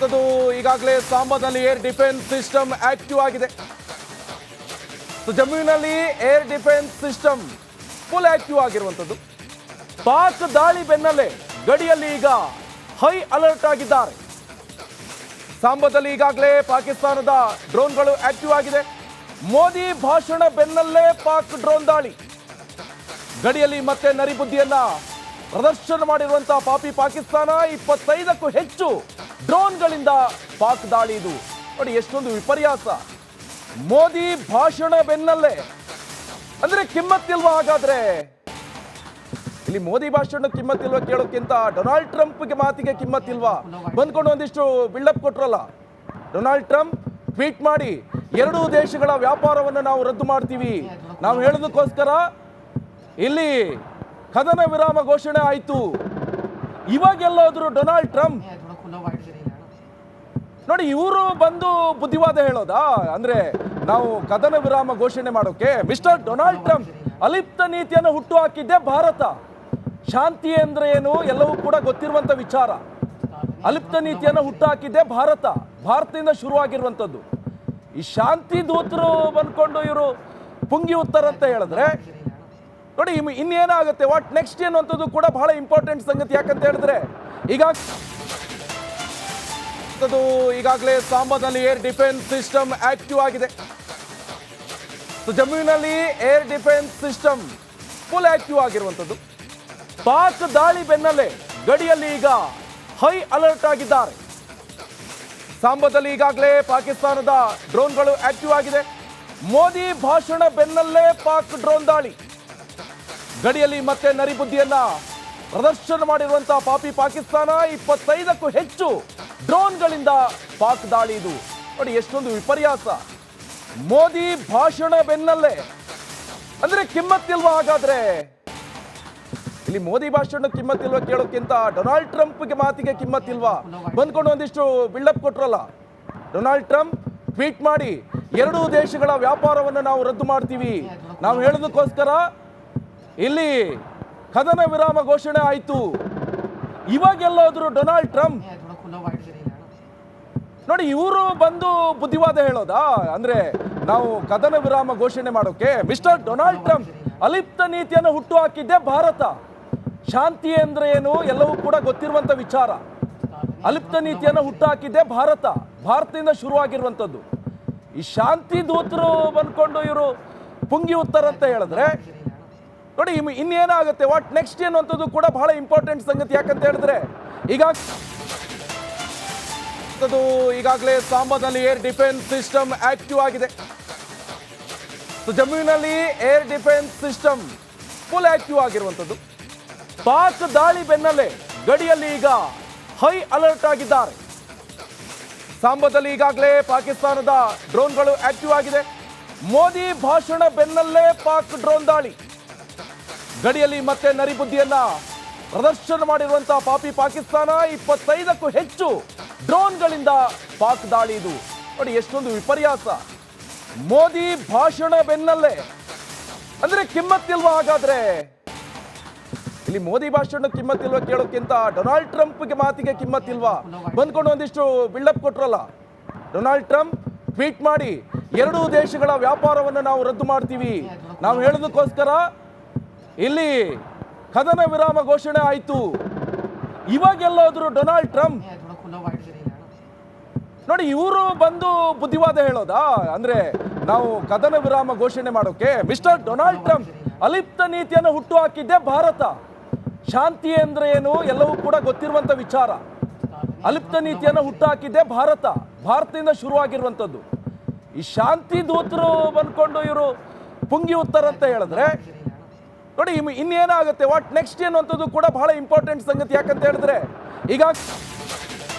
ಅದು ಈಗಾಗಲೇ ಸಾಂಬಾದಲ್ಲಿ ಏರ್ ಡಿಫೆನ್ಸ್ ಸಿಸ್ಟಮ್ ಆಕ್ಟಿವ್ ಆಗಿದೆ. ಜಮ್ಮುವಿನಲ್ಲಿ air defence system full active ಆಗಿರುವಂಥದ್ದು. ಪಾಕ್ ದಾಳಿ ಬೆನ್ನಲ್ಲೇ ಗಡಿಯಲ್ಲಿ ಈಗ ಹೈ ಅಲರ್ಟ್ ಆಗಿದ್ದಾರೆ. ಸಾಂಬಾದಲ್ಲಿ ಈಗಾಗಲೇ ಪಾಕಿಸ್ತಾನದ ಡ್ರೋನ್ಗಳು ಆಕ್ಟಿವ್ ಆಗಿದೆ. ಮೋದಿ ಭಾಷಣ ಬೆನ್ನಲ್ಲೇ ಪಾಕ್ ಡ್ರೋನ್ ದಾಳಿ. ಗಡಿಯಲ್ಲಿ ಮತ್ತೆ ನರಿಬುದ್ಧಿಯನ್ನ ಪ್ರದರ್ಶನ ಮಾಡಿರುವಂತಹ ಪಾಪಿ ಪಾಕಿಸ್ತಾನ. 25ಕ್ಕೂ ಹೆಚ್ಚು ಡ್ರೋನ್ಗಳಿಂದ ಪಾಕ್ ದಾಳಿ. ಇದು ನೋಡಿ ಎಷ್ಟೊಂದು ವಿಪರ್ಯಾಸ. ಮೋದಿ ಭಾಷಣ ಬೆನ್ನಲ್ಲೇ ಅಂದ್ರೆ ಕಿಮ್ಮತ್ತಿಲ್ವಾ? ಹಾಗಾದ್ರೆ ಇಲ್ಲಿ ಮೋದಿ ಭಾಷಣ ಕಿಮ್ಮತ್ತಿಲ್ವಾ ಕೇಳೋಕ್ಕಿಂತ ಡೊನಾಲ್ಡ್ ಟ್ರಂಪ್ಗೆ ಮಾತಿಗೆ ಕಿಮ್ಮತ್ತಿಲ್ವಾ? ಬಂದ್ಕೊಂಡು ಒಂದಿಷ್ಟು ಬಿಲ್ಡಪ್ ಕೊಟ್ರಲ್ಲ. ಡೊನಾಲ್ಡ್ ಟ್ರಂಪ್ ಟ್ವೀಟ್ ಮಾಡಿ ಎರಡೂ ದೇಶಗಳ ವ್ಯಾಪಾರವನ್ನು ನಾವು ರದ್ದು ಮಾಡ್ತೀವಿ, ನಾವು ಹೇಳೋದಕ್ಕೋಸ್ಕರ ಇಲ್ಲಿ ಕದನ ವಿರಾಮ ಘೋಷಣೆ ಆಯಿತು. ಇವಾಗೆಲ್ಲೋದ್ರು ಡೊನಾಲ್ಡ್ ಟ್ರಂಪ್ ನೋಡಿ ಇವರು ಬಂದು ಬುದ್ಧಿವಾದ ಹೇಳೋದಾ? ಅಂದ್ರೆ ನಾವು ಕದನ ವಿರಾಮ ಘೋಷಣೆ ಮಾಡೋಕೆ ಮಿಸ್ಟರ್ ಡೊನಾಲ್ಡ್ ಟ್ರಂಪ್ ಅಲಿಪ್ತ ನೀತಿಯನ್ನು ಹುಟ್ಟು ಹಾಕಿದ್ದೆ ಭಾರತ. ಶಾಂತಿ ಅಂದ್ರೆ ಏನು ಎಲ್ಲವೂ ಕೂಡ ಗೊತ್ತಿರುವಂತ ವಿಚಾರ. ಅಲಿಪ್ತ ನೀತಿಯನ್ನು ಹುಟ್ಟು ಹಾಕಿದ್ದೆ ಭಾರತ. ಭಾರತದಿಂದ ಶುರುವಾಗಿರುವಂಥದ್ದು. ಈ ಶಾಂತಿ ದೂತರು ಬಂದ್ಕೊಂಡು ಇವರು ಪುಂಗಿ ಉತ್ತರ ಅಂತ ಹೇಳಿದ್ರೆ ನೋಡಿ ಇನ್ನೇನಾಗುತ್ತೆ, ವಾಟ್ ನೆಕ್ಸ್ಟ್ ಅನ್ನುವಂಥದ್ದು ಕೂಡ ಬಹಳ ಇಂಪಾರ್ಟೆಂಟ್ ಸಂಗತಿ. ಯಾಕಂತ ಹೇಳಿದ್ರೆ ಈಗಾಗಲೇ ಸಾಂಬಾದಲ್ಲಿ ಏರ್ ಡಿಫೆನ್ಸ್ ಸಿಸ್ಟಮ್ ಆಕ್ಟಿವ್ ಆಗಿದೆ. ಜಮ್ಮುವಿನಲ್ಲಿ air defence system full active ಆಗಿರುವಂಥದ್ದು. ಪಾಕ್ ದಾಳಿ ಬೆನ್ನಲ್ಲೇ ಗಡಿಯಲ್ಲಿ ಈಗ ಹೈ ಅಲರ್ಟ್ ಆಗಿದ್ದಾರೆ. ಸಾಂಬಾದಲ್ಲಿ ಈಗಾಗಲೇ ಪಾಕಿಸ್ತಾನದ ಡ್ರೋನ್ಗಳು ಆಕ್ಟಿವ್ ಆಗಿದೆ. ಮೋದಿ ಭಾಷಣ ಬೆನ್ನಲ್ಲೇ ಪಾಕ್ ಡ್ರೋನ್ ದಾಳಿ. ಗಡಿಯಲ್ಲಿ ಮತ್ತೆ ನರಿಬುದ್ಧಿಯನ್ನ ಪ್ರದರ್ಶನ ಮಾಡಿರುವಂತಹ ಪಾಪಿ ಪಾಕಿಸ್ತಾನ. 25ಕ್ಕೂ ಹೆಚ್ಚು ಡ್ರೋನ್ಗಳಿಂದ ಪಾಕ್ ದಾಳಿ. ಇದು ನೋಡಿ ಎಷ್ಟೊಂದು ವಿಪರ್ಯಾಸ. ಮೋದಿ ಭಾಷಣ ಬೆನ್ನಲ್ಲೇ ಅಂದ್ರೆ ಕಿಮ್ಮತ್ತಿಲ್ವಾ? ಹಾಗಾದ್ರೆ ಇಲ್ಲಿ ಮೋದಿ ಭಾಷಣ ಕಿಮ್ಮತ್ತಿಲ್ವಾ ಕೇಳೋಕ್ಕಿಂತ ಡೊನಾಲ್ಡ್ ಟ್ರಂಪ್ಗೆ ಮಾತಿಗೆ ಕಿಮ್ಮತ್ತಿಲ್ವಾ? ಬಂದ್ಕೊಂಡು ಒಂದಿಷ್ಟು ಬಿಲ್ಡಪ್ ಕೊಟ್ರಲ್ಲ. ಡೊನಾಲ್ಡ್ ಟ್ರಂಪ್ ಟ್ವೀಟ್ ಮಾಡಿ ಎರಡೂ ದೇಶಗಳ ವ್ಯಾಪಾರವನ್ನು ನಾವು ರದ್ದು ಮಾಡ್ತೀವಿ, ನಾವು ಹೇಳೋದಕ್ಕೋಸ್ಕರ ಇಲ್ಲಿ ಕದನ ವಿರಾಮ ಘೋಷಣೆ ಆಯಿತು. ಇವಾಗೆಲ್ಲೋದ್ರು ಡೊನಾಲ್ಡ್ ಟ್ರಂಪ್ ನೋಡಿ ಇವರು ಬಂದು ಬುದ್ಧಿವಾದ ಹೇಳೋದಾ? ಅಂದ್ರೆ ನಾವು ಕದನ ವಿರಾಮ ಘೋಷಣೆ ಮಾಡೋಕೆ ಮಿಸ್ಟರ್ ಡೊನಾಲ್ಡ್ ಟ್ರಂಪ್ ಅಲಿಪ್ತ ನೀತಿಯನ್ನು ಹುಟ್ಟು ಹಾಕಿದ್ದೆ ಭಾರತ. ಶಾಂತಿ ಅಂದ್ರೆ ಏನು ಎಲ್ಲವೂ ಕೂಡ ಗೊತ್ತಿರುವಂತ ವಿಚಾರ. ಅಲಿಪ್ತ ನೀತಿಯನ್ನು ಹುಟ್ಟು ಹಾಕಿದ್ದೆ ಭಾರತ. ಭಾರತದಿಂದ ಶುರುವಾಗಿರುವಂಥದ್ದು. ಈ ಶಾಂತಿ ದೂತರು ಬಂದ್ಕೊಂಡು ಇವರು ಪುಂಗಿ ಉತ್ತರ ಅಂತ ಹೇಳಿದ್ರೆ ನೋಡಿ ಇನ್ನೇನಾಗುತ್ತೆ, ವಾಟ್ ನೆಕ್ಸ್ಟ್ ಅನ್ನುವಂಥದ್ದು ಕೂಡ ಬಹಳ ಇಂಪಾರ್ಟೆಂಟ್ ಸಂಗತಿ. ಯಾಕಂತ ಹೇಳಿದ್ರೆ ಈಗಾಗಲೇ ಸಾಂಬಾದಲ್ಲಿ ಏರ್ ಡಿಫೆನ್ಸ್ ಸಿಸ್ಟಮ್ ಆಕ್ಟಿವ್ ಆಗಿದೆ. ಜಮ್ಮುವಿನಲ್ಲಿ air defence system full active ಆಗಿರುವಂಥದ್ದು. ಪಾಕ್ ದಾಳಿ ಬೆನ್ನಲ್ಲೇ ಗಡಿಯಲ್ಲಿ ಈಗ ಹೈ ಅಲರ್ಟ್ ಆಗಿದ್ದಾರೆ. ಸಾಂಬಾದಲ್ಲಿ ಈಗಾಗಲೇ ಪಾಕಿಸ್ತಾನದ ಡ್ರೋನ್ಗಳು ಆಕ್ಟಿವ್ ಆಗಿದೆ. ಮೋದಿ ಭಾಷಣ ಬೆನ್ನಲ್ಲೇ ಪಾಕ್ ಡ್ರೋನ್ ದಾಳಿ. ಗಡಿಯಲ್ಲಿ ಮತ್ತೆ ನರಿಬುದ್ಧಿಯನ್ನ ಪ್ರದರ್ಶನ ಮಾಡಿರುವಂತಹ ಪಾಪಿ ಪಾಕಿಸ್ತಾನ. 25ಕ್ಕೂ ಹೆಚ್ಚು ಡ್ರೋನ್ಗಳಿಂದ ಪಾಕ್ ದಾಳಿ. ಇದು ನೋಡಿ ಎಷ್ಟೊಂದು ವಿಪರ್ಯಾಸ. ಮೋದಿ ಭಾಷಣ ಬೆನ್ನಲ್ಲೇ ಅಂದ್ರೆ ಕಿಮ್ಮತ್ತಿಲ್ವಾ? ಹಾಗಾದ್ರೆ ಇಲ್ಲಿ ಮೋದಿ ಭಾಷಣ ಕಿಮ್ಮತ್ತಿಲ್ವಾ ಕೇಳೋಕ್ಕಿಂತ ಡೊನಾಲ್ಡ್ ಟ್ರಂಪ್ಗೆ ಮಾತಿಗೆ ಕಿಮ್ಮತ್ತಿಲ್ವಾ? ಬಂದ್ಕೊಂಡು ಒಂದಿಷ್ಟು ಬಿಲ್ಡಪ್ ಕೊಟ್ರಲ್ಲ. ಡೊನಾಲ್ಡ್ ಟ್ರಂಪ್ ಟ್ವೀಟ್ ಮಾಡಿ ಎರಡೂ ದೇಶಗಳ ವ್ಯಾಪಾರವನ್ನು ನಾವು ರದ್ದು ಮಾಡ್ತೀವಿ, ನಾವು ಹೇಳೋದಕ್ಕೋಸ್ಕರ ಇಲ್ಲಿ ಕದನ ವಿರಾಮ ಘೋಷಣೆ ಆಯಿತು. ಇವಾಗೆಲ್ಲೋದ್ರು ಡೊನಾಲ್ಡ್ ಟ್ರಂಪ್ ನೋಡಿ ಇವರು ಬಂದು ಬುದ್ಧಿವಾದ ಹೇಳೋದಾ? ಅಂದ್ರೆ ನಾವು ಕದನ ವಿರಾಮ ಘೋಷಣೆ ಮಾಡೋಕೆ ಮಿಸ್ಟರ್ ಡೊನಾಲ್ಡ್ ಟ್ರಂಪ್ ಅಲಿಪ್ತ ನೀತಿಯನ್ನು ಹುಟ್ಟು ಹಾಕಿದ್ದೆ ಭಾರತ. ಶಾಂತಿ ಅಂದ್ರೆ ಏನು ಎಲ್ಲವೂ ಕೂಡ ಗೊತ್ತಿರುವಂತ ವಿಚಾರ. ಅಲಿಪ್ತ ನೀತಿಯನ್ನು ಹುಟ್ಟು ಹಾಕಿದ್ದೆ ಭಾರತ. ಭಾರತದಿಂದ ಶುರುವಾಗಿರುವಂಥದ್ದು. ಈ ಶಾಂತಿ ದೂತರು ಬಂದ್ಕೊಂಡು ಇವರು ಪುಂಗಿ ಉತ್ತರ ಅಂತ ಹೇಳಿದ್ರೆ ನೋಡಿ ಇನ್ನೇನಾಗುತ್ತೆ, ವಾಟ್ ನೆಕ್ಸ್ಟ್ ಅನ್ನುವಂಥದ್ದು ಕೂಡ ಬಹಳ ಇಂಪಾರ್ಟೆಂಟ್ ಸಂಗತಿ. ಯಾಕಂತ ಹೇಳಿದ್ರೆ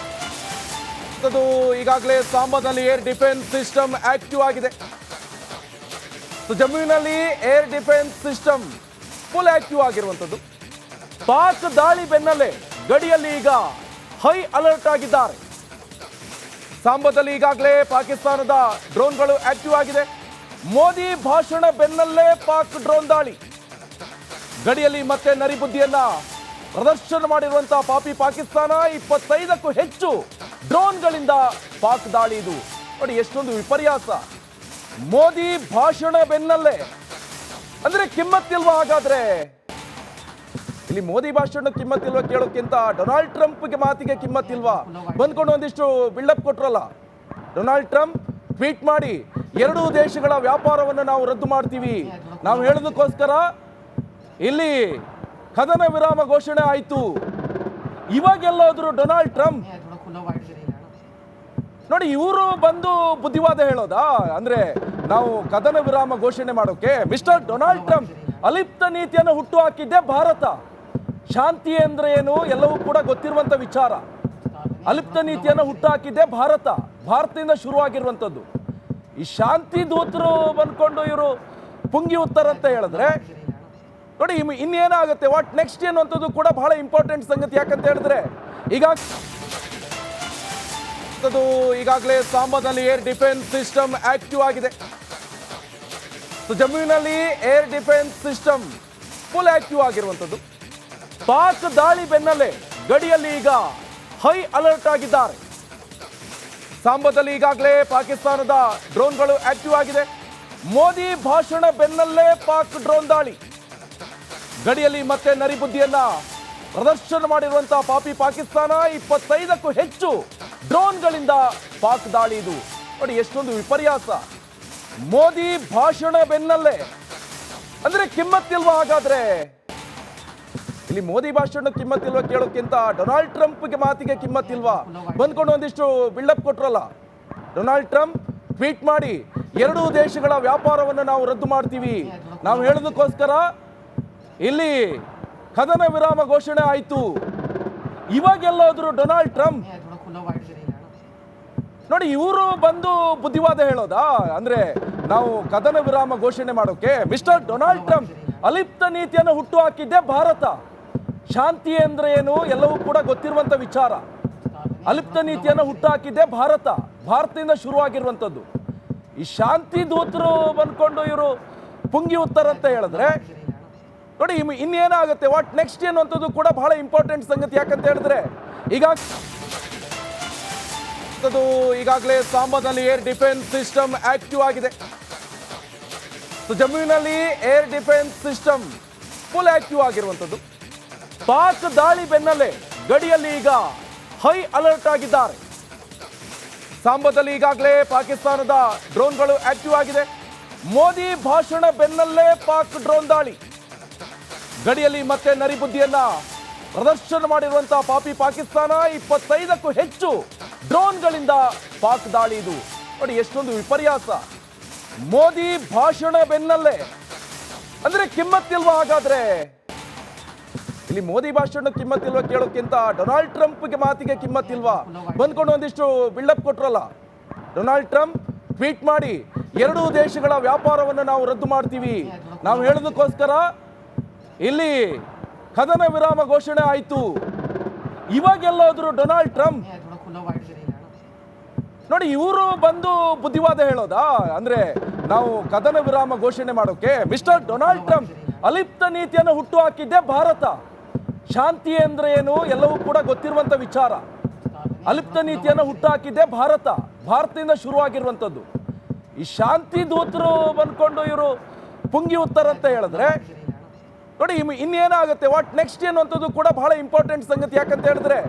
ಈಗಾಗಲೇ ಸಾಂಬಾದಲ್ಲಿ ಏರ್ ಡಿಫೆನ್ಸ್ ಸಿಸ್ಟಮ್ ಆಕ್ಟಿವ್ ಆಗಿದೆ. ಜಮ್ಮುವಿನಲ್ಲಿ air defence system full active ಆಗಿರುವಂಥದ್ದು. ಪಾಕ್ ದಾಳಿ ಬೆನ್ನಲ್ಲೇ ಗಡಿಯಲ್ಲಿ ಈಗ ಹೈ ಅಲರ್ಟ್ ಆಗಿದ್ದಾರೆ. ಸಾಂಬಾದಲ್ಲಿ ಈಗಾಗಲೇ ಪಾಕಿಸ್ತಾನದ ಡ್ರೋನ್ಗಳು ಆಕ್ಟಿವ್ ಆಗಿದೆ. ಮೋದಿ ಭಾಷಣ ಬೆನ್ನಲ್ಲೇ ಪಾಕ್ ಡ್ರೋನ್ ದಾಳಿ. ಗಡಿಯಲ್ಲಿ ಮತ್ತೆ ನರಿಬುದ್ಧಿಯನ್ನ ಪ್ರದರ್ಶನ ಮಾಡಿರುವಂತಹ ಪಾಪಿ ಪಾಕಿಸ್ತಾನ 25ಕ್ಕೂ ಹೆಚ್ಚು ಡ್ರೋನ್ಗಳಿಂದ ಪಾಕ್ ದಾಳಿ ಇದು ನೋಡಿ ಎಷ್ಟೊಂದು ವಿಪರ್ಯಾಸ. ಮೋದಿ ಭಾಷಣ ಬೆನ್ನಲ್ಲೇ ಅಂದ್ರೆ ಕಿಮ್ಮತ್ತಿಲ್ವಾ? ಹಾಗಾದ್ರೆ ಇಲ್ಲಿ ಮೋದಿ ಭಾಷಣ ಕಿಮ್ಮತ್ತಿಲ್ವಾ ಕೇಳೋಕ್ಕಿಂತ ಡೊನಾಲ್ಡ್ ಟ್ರಂಪ್ಗೆ ಮಾತಿಗೆ ಕಿಮ್ಮತ್ತಿಲ್ವಾ? ಬಂದ್ಕೊಂಡು ಒಂದಿಷ್ಟು ಬಿಲ್ಡಪ್ ಕೊಟ್ರಲ್ಲ. ಡೊನಾಲ್ಡ್ ಟ್ರಂಪ್ ಟ್ವೀಟ್ ಮಾಡಿ ಎರಡೂ ದೇಶಗಳ ವ್ಯಾಪಾರವನ್ನು ನಾವು ರದ್ದು ಮಾಡ್ತೀವಿ, ನಾವು ಹೇಳೋದಕ್ಕೋಸ್ಕರ ಇಲ್ಲಿ ಕದನ ವಿರಾಮ ಘೋಷಣೆ ಆಯ್ತು. ಇವಾಗೆಲ್ಲೋದ್ರು ಡೊನಾಲ್ಡ್ ಟ್ರಂಪ್ ನೋಡಿ ಇವರು ಬಂದು ಬುದ್ಧಿವಾದ ಹೇಳೋದಾ? ಅಂದ್ರೆ ನಾವು ಕದನ ವಿರಾಮ ಘೋಷಣೆ ಮಾಡೋಕೆ ಮಿಸ್ಟರ್ ಡೊನಾಲ್ಡ್ ಟ್ರಂಪ್ ಅಲಿಪ್ತ ನೀತಿಯನ್ನು ಹುಟ್ಟು ಹಾಕಿದ್ದೆ ಭಾರತ. ಶಾಂತಿ ಅಂದ್ರೆ ಏನು ಎಲ್ಲವೂ ಕೂಡ ಗೊತ್ತಿರುವಂತ ವಿಚಾರ. ಅಲಿಪ್ತ ನೀತಿಯನ್ನು ಹುಟ್ಟು ಹಾಕಿದ್ದೆ ಭಾರತ, ಭಾರತದಿಂದ ಶುರುವಾಗಿರುವಂತದ್ದು. ಈ ಶಾಂತಿ ದೂತರು ಬಂದ್ಕೊಂಡು ಇವರು ಪುಂಗಿ ಉತ್ತರ ಅಂತ ಹೇಳಿದ್ರೆ ನೋಡಿ ಇನ್ನೇನಾಗುತ್ತೆ, ವಾಟ್ ನೆಕ್ಸ್ಟ್ ಅನ್ನುವಂಥದ್ದು ಕೂಡ ಬಹಳ ಇಂಪಾರ್ಟೆಂಟ್ ಸಂಗತಿ. ಯಾಕಂತ ಹೇಳಿದ್ರೆ ಈಗಾಗಲೇ ಸಾಂಬಾದಲ್ಲಿ ಏರ್ ಡಿಫೆನ್ಸ್ ಸಿಸ್ಟಮ್ ಆಕ್ಟಿವ್ ಆಗಿದೆ. ಜಮ್ಮುವಿನಲ್ಲಿ air defence system full active ಆಗಿರುವಂಥದ್ದು. ಪಾಕ್ ದಾಳಿ ಬೆನ್ನಲ್ಲೇ ಗಡಿಯಲ್ಲಿ ಈಗ ಹೈ ಅಲರ್ಟ್ ಆಗಿದ್ದಾರೆ. ಸಾಂಬಾದಲ್ಲಿ ಈಗಾಗಲೇ ಪಾಕಿಸ್ತಾನದ ಡ್ರೋನ್ಗಳು ಆಕ್ಟಿವ್ ಆಗಿದೆ. ಮೋದಿ ಭಾಷಣ ಬೆನ್ನಲ್ಲೇ ಪಾಕ್ ಡ್ರೋನ್ ದಾಳಿ. ಗಡಿಯಲ್ಲಿ ಮತ್ತೆ ನರಿಬುದ್ಧಿಯನ್ನ ಪ್ರದರ್ಶನ ಮಾಡಿರುವಂತಹ ಪಾಪಿ ಪಾಕಿಸ್ತಾನ 25ಕ್ಕೂ ಹೆಚ್ಚು ಡ್ರೋನ್ಗಳಿಂದ ಪಾಕ್ ದಾಳಿ ಇದು ನೋಡಿ ಎಷ್ಟೊಂದು ವಿಪರ್ಯಾಸ. ಮೋದಿ ಭಾಷಣ ಬೆನ್ನಲ್ಲೇ ಅಂದ್ರೆ ಕಿಮ್ಮತ್ತಿಲ್ವಾ? ಹಾಗಾದ್ರೆ ಇಲ್ಲಿ ಮೋದಿ ಭಾಷಣ ಕಿಮ್ಮತ್ತಿಲ್ವಾ ಕೇಳೋಕ್ಕಿಂತ ಡೊನಾಲ್ಡ್ ಟ್ರಂಪ್ಗೆ ಮಾತಿಗೆ ಕಿಮ್ಮತ್ತಿಲ್ವಾ? ಬಂದ್ಕೊಂಡು ಒಂದಿಷ್ಟು ಬಿಲ್ಡಪ್ ಕೊಟ್ರಲ್ಲ. ಡೊನಾಲ್ಡ್ ಟ್ರಂಪ್ ಟ್ವೀಟ್ ಮಾಡಿ ಎರಡೂ ದೇಶಗಳ ವ್ಯಾಪಾರವನ್ನು ನಾವು ರದ್ದು ಮಾಡ್ತೀವಿ, ನಾವು ಹೇಳೋದಕ್ಕೋಸ್ಕರ ಇಲ್ಲಿ ಕದನ ವಿರಾಮ ಘೋಷಣೆ ಆಯ್ತು. ಇವಾಗೆಲ್ಲೋದ್ರು ಡೊನಾಲ್ಡ್ ಟ್ರಂಪ್ ನೋಡಿ ಇವರು ಬಂದು ಬುದ್ಧಿವಾದ ಹೇಳೋದಾ? ಅಂದ್ರೆ ನಾವು ಕದನ ವಿರಾಮ ಘೋಷಣೆ ಮಾಡೋಕೆ ಮಿಸ್ಟರ್ ಡೊನಾಲ್ಡ್ ಟ್ರಂಪ್ ಅಲಿಪ್ತ ನೀತಿಯನ್ನು ಹುಟ್ಟು ಹಾಕಿದ್ದೆ ಭಾರತ. ಶಾಂತಿ ಅಂದ್ರೆ ಏನು ಎಲ್ಲವೂ ಕೂಡ ಗೊತ್ತಿರುವಂತ ವಿಚಾರ. ಅಲಿಪ್ತ ನೀತಿಯನ್ನು ಹುಟ್ಟು ಹಾಕಿದ್ದೆ ಭಾರತ, ಭಾರತದಿಂದ ಶುರುವಾಗಿರುವಂತದ್ದು. ಈ ಶಾಂತಿ ದೂತರು ಬಂದ್ಕೊಂಡು ಇವರು ಪುಂಗಿ ಉತ್ತರ ಅಂತ ಹೇಳಿದ್ರೆ ನೋಡಿ ಇನ್ನೇನಾಗುತ್ತೆ, ವಾಟ್ ನೆಕ್ಸ್ಟ್ ಅನ್ನುವಂಥದ್ದು ಕೂಡ ಬಹಳ ಇಂಪಾರ್ಟೆಂಟ್ ಸಂಗತಿ. ಯಾಕಂತ ಹೇಳಿದ್ರೆ ಈಗಾಗಲೇ ಸಾಂಬಾದಲ್ಲಿ ಏರ್ ಡಿಫೆನ್ಸ್ ಸಿಸ್ಟಮ್ ಆಕ್ಟಿವ್ ಆಗಿದೆ. ಜಮ್ಮುವಿನಲ್ಲಿ air defence system full active ಆಗಿರುವಂಥದ್ದು. ಪಾಕ್ ದಾಳಿ ಬೆನ್ನಲ್ಲೇ ಗಡಿಯಲ್ಲಿ ಈಗ ಹೈ ಅಲರ್ಟ್ ಆಗಿದ್ದಾರೆ. ಸಾಂಬಾದಲ್ಲಿ ಈಗಾಗಲೇ ಪಾಕಿಸ್ತಾನದ ಡ್ರೋನ್ಗಳು ಆಕ್ಟಿವ್ ಆಗಿದೆ. ಮೋದಿ ಭಾಷಣ ಬೆನ್ನಲ್ಲೇ ಪಾಕ್ ಡ್ರೋನ್ ದಾಳಿ. ಗಡಿಯಲ್ಲಿ ಮತ್ತೆ ನರಿಬುದ್ಧಿಯನ್ನ ಪ್ರದರ್ಶನ ಮಾಡಿರುವಂತಹ ಪಾಪಿ ಪಾಕಿಸ್ತಾನ 25ಕ್ಕೂ ಹೆಚ್ಚು ಡ್ರೋನ್ಗಳಿಂದ ಪಾಕ್ ದಾಳಿ ಇದು ನೋಡಿ ಎಷ್ಟೊಂದು ವಿಪರ್ಯಾಸ. ಮೋದಿ ಭಾಷಣ ಬೆನ್ನಲ್ಲೇ ಅಂದ್ರೆ ಕಿಮ್ಮತ್ತಿಲ್ವಾ? ಹಾಗಾದ್ರೆ ಇಲ್ಲಿ ಮೋದಿ ಭಾಷಣ ಕಿಮ್ಮತ್ತಿಲ್ವಾ ಕೇಳೋಕ್ಕಿಂತ ಡೊನಾಲ್ಡ್ ಟ್ರಂಪ್ಗೆ ಮಾತಿಗೆ ಕಿಮ್ಮತ್ತಿಲ್ವಾ? ಬಂದ್ಕೊಂಡು ಒಂದಿಷ್ಟು ಬಿಲ್ಡಪ್ ಕೊಟ್ರಲ್ಲ. ಡೊನಾಲ್ಡ್ ಟ್ರಂಪ್ ಟ್ವೀಟ್ ಮಾಡಿ ಎರಡೂ ದೇಶಗಳ ವ್ಯಾಪಾರವನ್ನು ನಾವು ರದ್ದು ಮಾಡ್ತೀವಿ, ನಾವು ಹೇಳೋದಕ್ಕೋಸ್ಕರ ಇಲ್ಲಿ ಕದನ ವಿರಾಮ ಘೋಷಣೆ ಆಯ್ತು. ಇವಾಗೆಲ್ಲೋದ್ರು ಡೊನಾಲ್ಡ್ ಟ್ರಂಪ್ ನೋಡಿ ಇವರು ಬಂದು ಬುದ್ಧಿವಾದ ಹೇಳೋದಾ? ಅಂದ್ರೆ ನಾವು ಕದನ ವಿರಾಮ ಘೋಷಣೆ ಮಾಡೋಕೆ ಮಿಸ್ಟರ್ ಡೊನಾಲ್ಡ್ ಟ್ರಂಪ್ ಅಲಿಪ್ತ ನೀತಿಯನ್ನು ಹುಟ್ಟು ಹಾಕಿದ್ದೆ ಭಾರತ. ಶಾಂತಿ ಅಂದ್ರೆ ಏನು ಎಲ್ಲವೂ ಕೂಡ ಗೊತ್ತಿರುವಂತ ವಿಚಾರ. ಅಲಿಪ್ತ ನೀತಿಯನ್ನು ಹುಟ್ಟು ಹಾಕಿದ್ದೆ ಭಾರತ, ಭಾರತದಿಂದ ಶುರುವಾಗಿರುವಂತದ್ದು. ಈ ಶಾಂತಿ ದೂತರು ಬಂದ್ಕೊಂಡು ಇವರು ಪುಂಗಿ ಉತ್ತರ ಅಂತ ಹೇಳಿದ್ರೆ ನೋಡಿ ಇನ್ನೇನಾಗುತ್ತೆ, ವಾಟ್ ನೆಕ್ಸ್ಟ್ ಅನ್ನುವಂಥದ್ದು ಕೂಡ ಬಹಳ ಇಂಪಾರ್ಟೆಂಟ್ ಸಂಗತಿ. ಯಾಕಂತ ಹೇಳಿದ್ರೆ